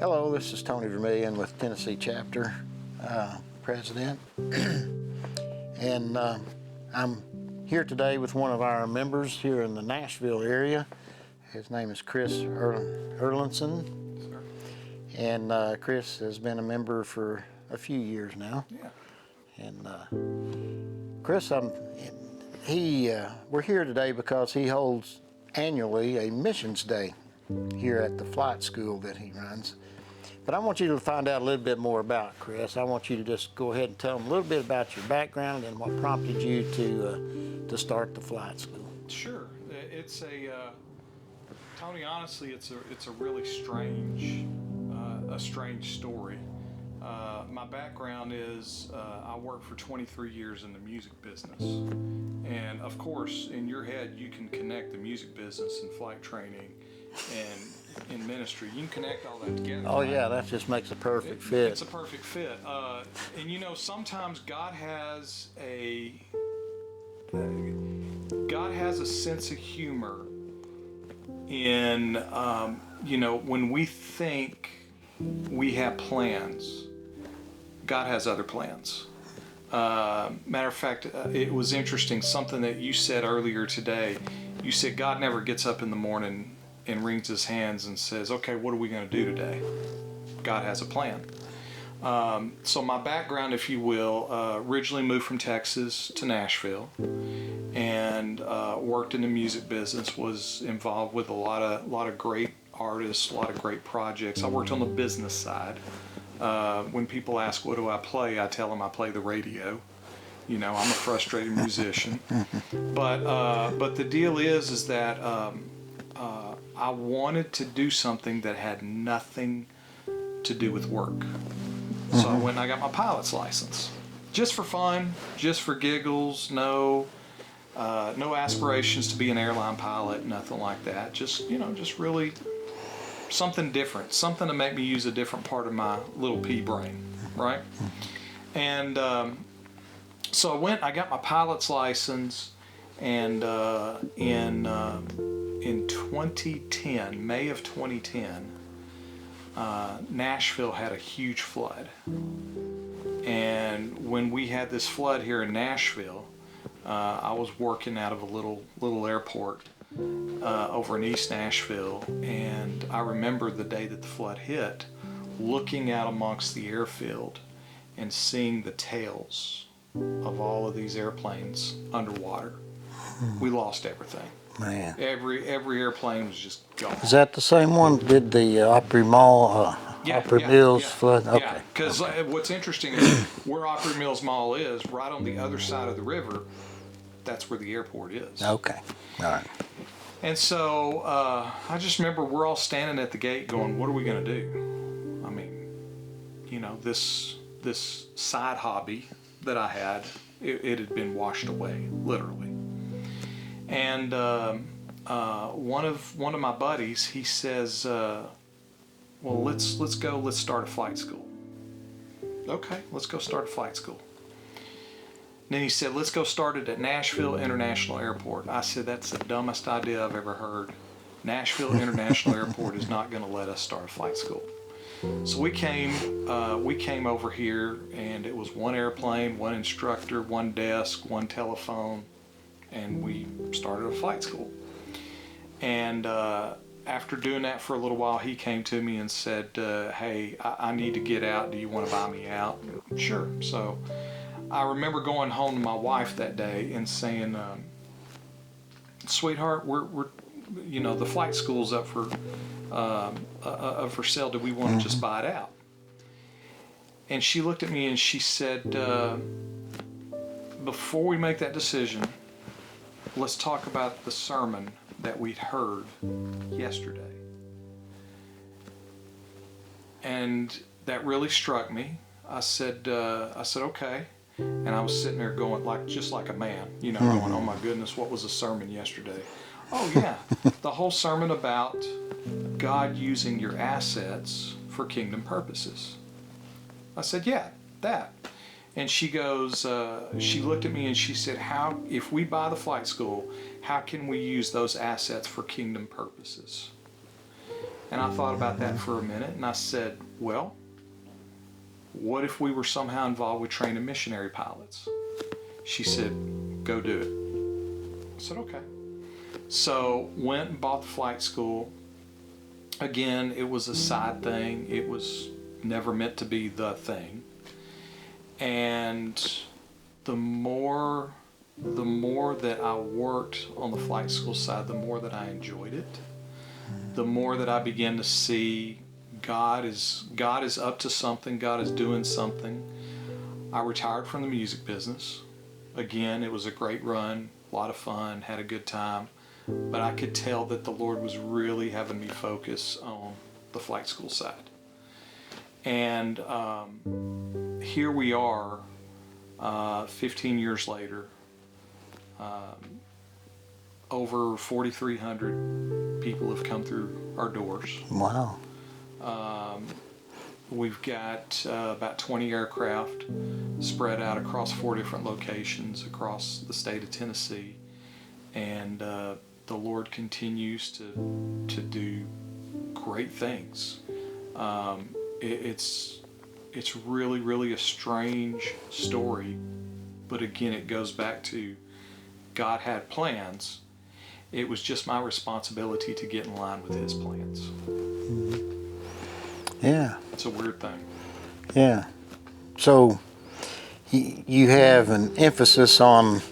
Hello, this is Tony Vermillion with Tennessee Chapter President. And I'm here today with one of our members here in the Nashville area. His name is Chris Erlanson. And Chris has been a member for a few years now. Yeah. And Chris, we're here today because he holds annually a missions day here at the flight school that he runs. But I want you to find out a little bit more about Chris. I want you to just go ahead and tell him a little bit about your background and what prompted you to start the flight school. Sure. It's Tony, honestly, it's a really strange story. My background is I worked for 23 years in the music business. And of course, in your head, you can connect the music business and flight training and in ministry. You can connect all that together. Oh, right? Yeah, that just makes a perfect fit. It's a perfect fit. And you know, sometimes God has a sense of humor in, when we think we have plans, God has other plans. Matter of fact, it was interesting, something that you said earlier today. You said God never gets up in the morning and wrings his hands and says, okay, what are we going to do today? God has a plan. So my background, if you will, originally moved from Texas to Nashville and worked in the music business, was involved with a lot of great artists, a lot of great projects. I worked on the business side. When people ask, what do I play? I tell them I play the radio. You know, I'm a frustrated musician. But the deal is that I wanted to do something that had nothing to do with work. So I went and I got my pilot's license. Just for fun, just for giggles, no aspirations to be an airline pilot, nothing like that. Just really something different, something to make me use a different part of my little pea brain, right? And so I got my pilot's license, and in 2010, May of 2010, Nashville had a huge flood. And when we had this flood here in Nashville, I was working out of a little airport over in East Nashville, and I remember the day that the flood hit, looking out amongst the airfield and seeing the tails of all of these airplanes underwater. We lost everything. Man. Every airplane was just gone. Is that the same one that did the Opry Mall, Opry Mills flood? Okay. Yeah, because what's interesting is where Opry Mills Mall is, right on the other side of the river, that's where the airport is. Okay, all right. And so I just remember we're all standing at the gate going, what are we going to do? I mean, this side hobby that I had, it had been washed away, literally. And one of my buddies, he says, well, let's start a flight school. Okay, let's go start a flight school. And then he said, let's go start it at Nashville International Airport. I said, that's the dumbest idea I've ever heard. Nashville International Airport is not going to let us start a flight school. So we came over here, and it was one airplane, one instructor, one desk, one telephone, and we started a flight school. And after doing that for a little while, he came to me and said, hey, I need to get out. Do you want to buy me out? Sure. So I remember going home to my wife that day and saying, sweetheart, we're the flight school's up for sale. Do we want to just buy it out? And she looked at me and she said, before we make that decision, let's talk about the sermon that we'd heard yesterday. And that really struck me. I said, okay. And I was sitting there going just like a man, going, oh my goodness, what was the sermon yesterday? Oh yeah, the whole sermon about God using your assets for kingdom purposes. I said, yeah, that. And she goes, she looked at me and she said, if we buy the flight school, how can we use those assets for kingdom purposes? And I thought about that for a minute, and I said, well, what if we were somehow involved with training missionary pilots? She said, go do it. I said, okay. So went and bought the flight school. Again, it was a side thing. It was never meant to be the thing. And the more that I worked on the flight school side, the more that I enjoyed it. The more that I began to see God is up to something. God is doing something. I retired from the music business. Again, it was a great run, a lot of fun, had a good time. But I could tell that the Lord was really having me focus on the flight school side. And here we are, 15 years later, over 4,300 people have come through our doors. Wow. We've got about 20 aircraft spread out across 4 different locations across the state of Tennessee. And the Lord continues to do great things. It's really, really a strange story. But again, it goes back to God had plans. It was just my responsibility to get in line with His plans. Mm-hmm. Yeah. It's a weird thing. Yeah. So you have an emphasis on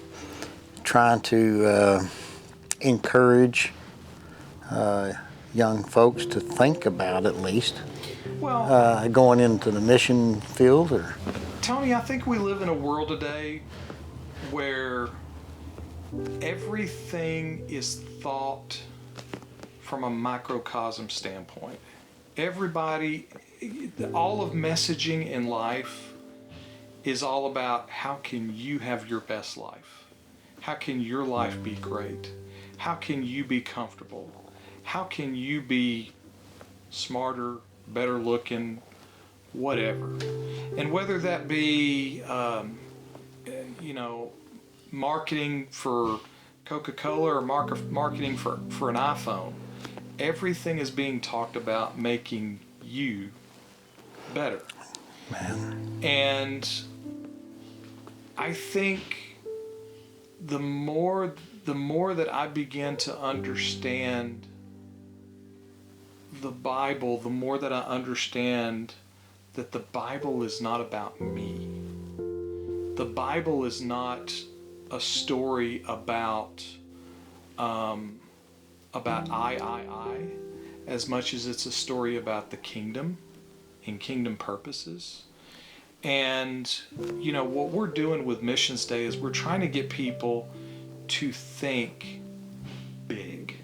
trying to encourage young folks to think about, at least, Well, going into the mission field, or? Tony, I think we live in a world today where everything is thought from a microcosm standpoint. Everybody, all of messaging in life is all about how can you have your best life? How can your life be great? How can you be comfortable? How can you be smarter, better looking, whatever? And whether that be, marketing for Coca-Cola or marketing for an iPhone, everything is being talked about making you better. Man. And I think the more that I begin to understand the Bible, the more that I understand that the Bible is not about me. The Bible is not a story about I, as much as it's a story about the kingdom and kingdom purposes. And, what we're doing with Missions Day is we're trying to get people to think big,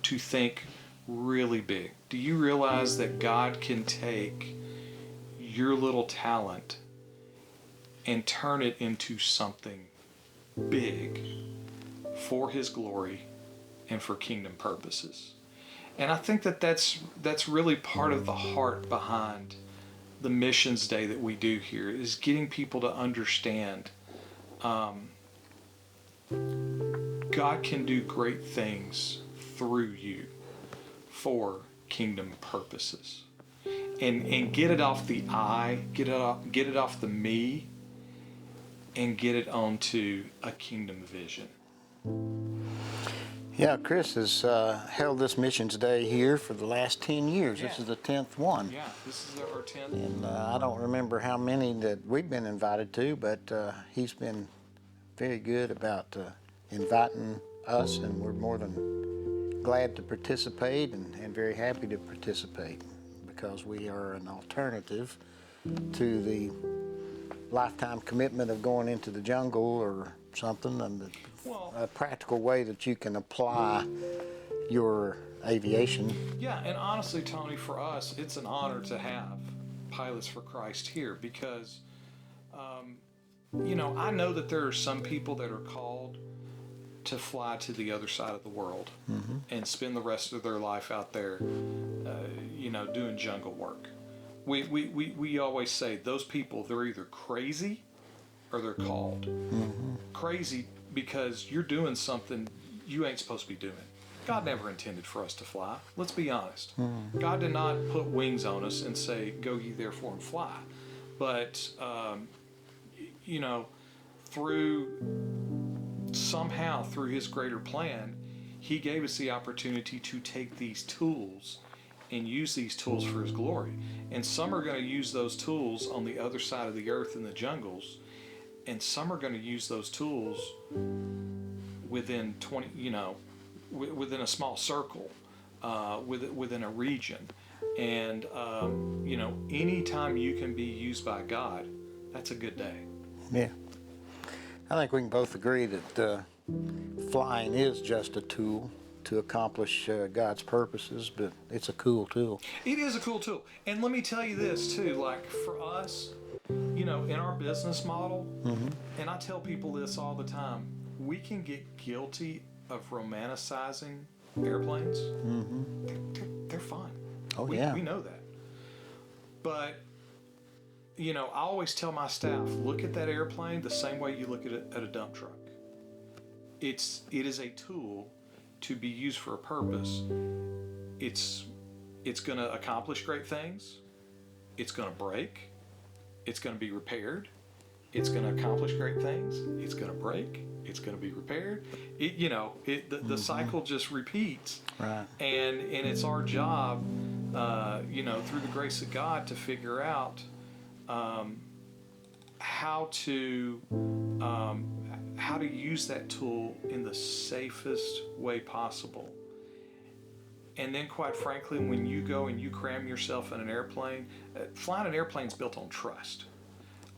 to think really big. Do you realize that God can take your little talent and turn it into something big for His glory and for kingdom purposes? And I think that's really part of the heart behind the Missions Day that we do here, is getting people to understand God can do great things through you for kingdom purposes. And get it off the I, get it off the me, and get it onto a kingdom vision. Yeah, Chris has held this Missions Day here for the last 10 years. Yeah. This is the 10th one. Yeah, this is our 10th. And I don't remember how many that we've been invited to, but he's been very good about inviting us, and we're more than glad to participate and very happy to participate, because we are an alternative to the lifetime commitment of going into the jungle or something, and a practical way that you can apply your aviation. Yeah, and honestly, Tony, for us, it's an honor to have Pilots for Christ here, because, I know that there are some people that are called to fly to the other side of the world and spend the rest of their life out there, doing jungle work. We always say those people, they're either crazy or they're called. Crazy because you're doing something you ain't supposed to be doing. God never intended for us to fly. Let's be honest. God did not put wings on us and say, "Go ye therefore and fly." But you know, somehow through His greater plan, He gave us the opportunity to take these tools and use these tools for His glory. And some are going to use those tools on the other side of the earth in the jungles, and some are going to use those tools within within a small circle, within a region. And anytime you can be used by God, that's a good day. Yeah. I think we can both agree that flying is just a tool to accomplish God's purposes, but it's a cool tool. It is a cool tool. And let me tell you this too, like for us, in our business model, and I tell people this all the time, we can get guilty of romanticizing airplanes. They're fun. Oh, we, yeah. We know that. But, I always tell my staff, look at that airplane the same way you look at it at a dump truck. It is a tool to be used for a purpose. It's going to accomplish great things. It's going to break. It's going to be repaired. It's going to accomplish great things. It's going to break. It's going to be repaired. The cycle just repeats. Right. And it's our job, through the grace of God, to figure out how to use that tool in the safest way possible. And then, quite frankly, when you go and you cram yourself in an airplane, flying an airplane is built on trust.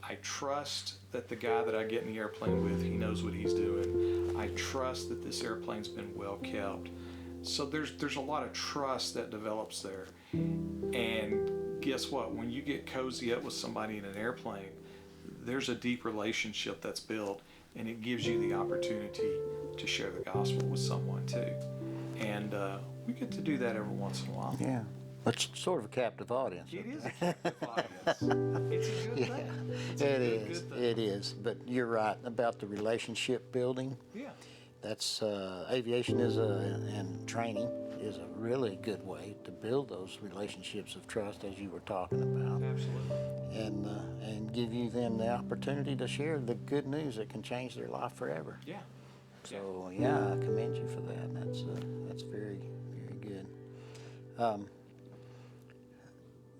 I trust that the guy that I get in the airplane with, he knows what he's doing. I trust that this airplane's been well kept. So there's a lot of trust that develops there. And guess what? When you get cozy up with somebody in an airplane, there's a deep relationship that's built, and it gives you the opportunity to share the gospel with someone too. And we get to do that every once in a while. Yeah. It's sort of a captive audience. It is a captive audience. It's a good thing. It's a good thing. It is. But you're right about the relationship building. Yeah. That's aviation and training is a really good way to build those relationships of trust, as you were talking about. Absolutely. And give you them the opportunity to share the good news that can change their life forever. Yeah. So yeah, I commend you for that. That's very, very good.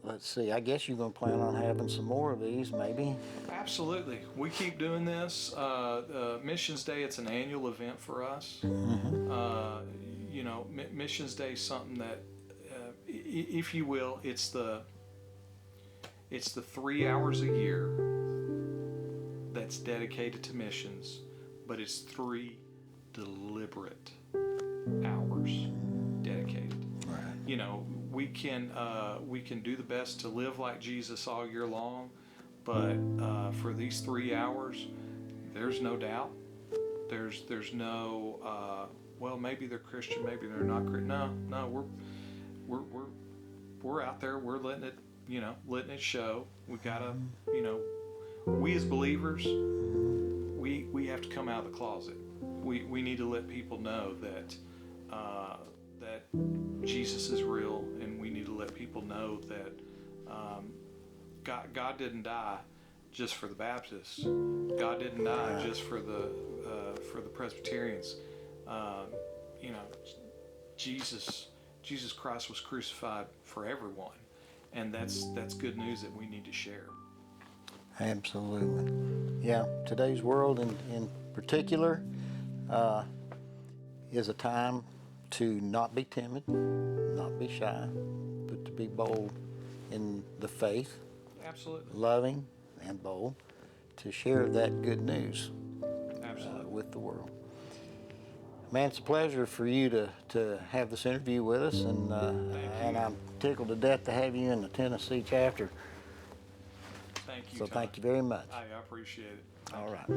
Let's see. I guess you're going to plan on having some more of these, maybe. Absolutely. We keep doing this. Missions Day, it's an annual event for us. Missions Day is something that, if you will, it's the 3 hours a year that's dedicated to missions, but it's 3 deliberate hours dedicated. Right. We can do the best to live like Jesus all year long, but for these 3 hours, there's no doubt. There's no maybe they're Christian, maybe they're not Christian. No, we're out there. We're letting it show. We gotta, we as believers, we have to come out of the closet. We need to let people know that that Jesus is real, and we need to let people know that God didn't die just for the Baptists. God didn't die just for the Presbyterians. Jesus Christ was crucified for everyone, and that's good news that we need to share. Absolutely. Yeah, today's world in particular is a time to not be timid, not be shy, but to be bold in the faith. Absolutely. Loving and bold to share that good news with the world. Man, it's a pleasure for you to have this interview with us, and I'm tickled to death to have you in the Tennessee chapter. Thank you. So Todd. thank you very much. I appreciate it. All right.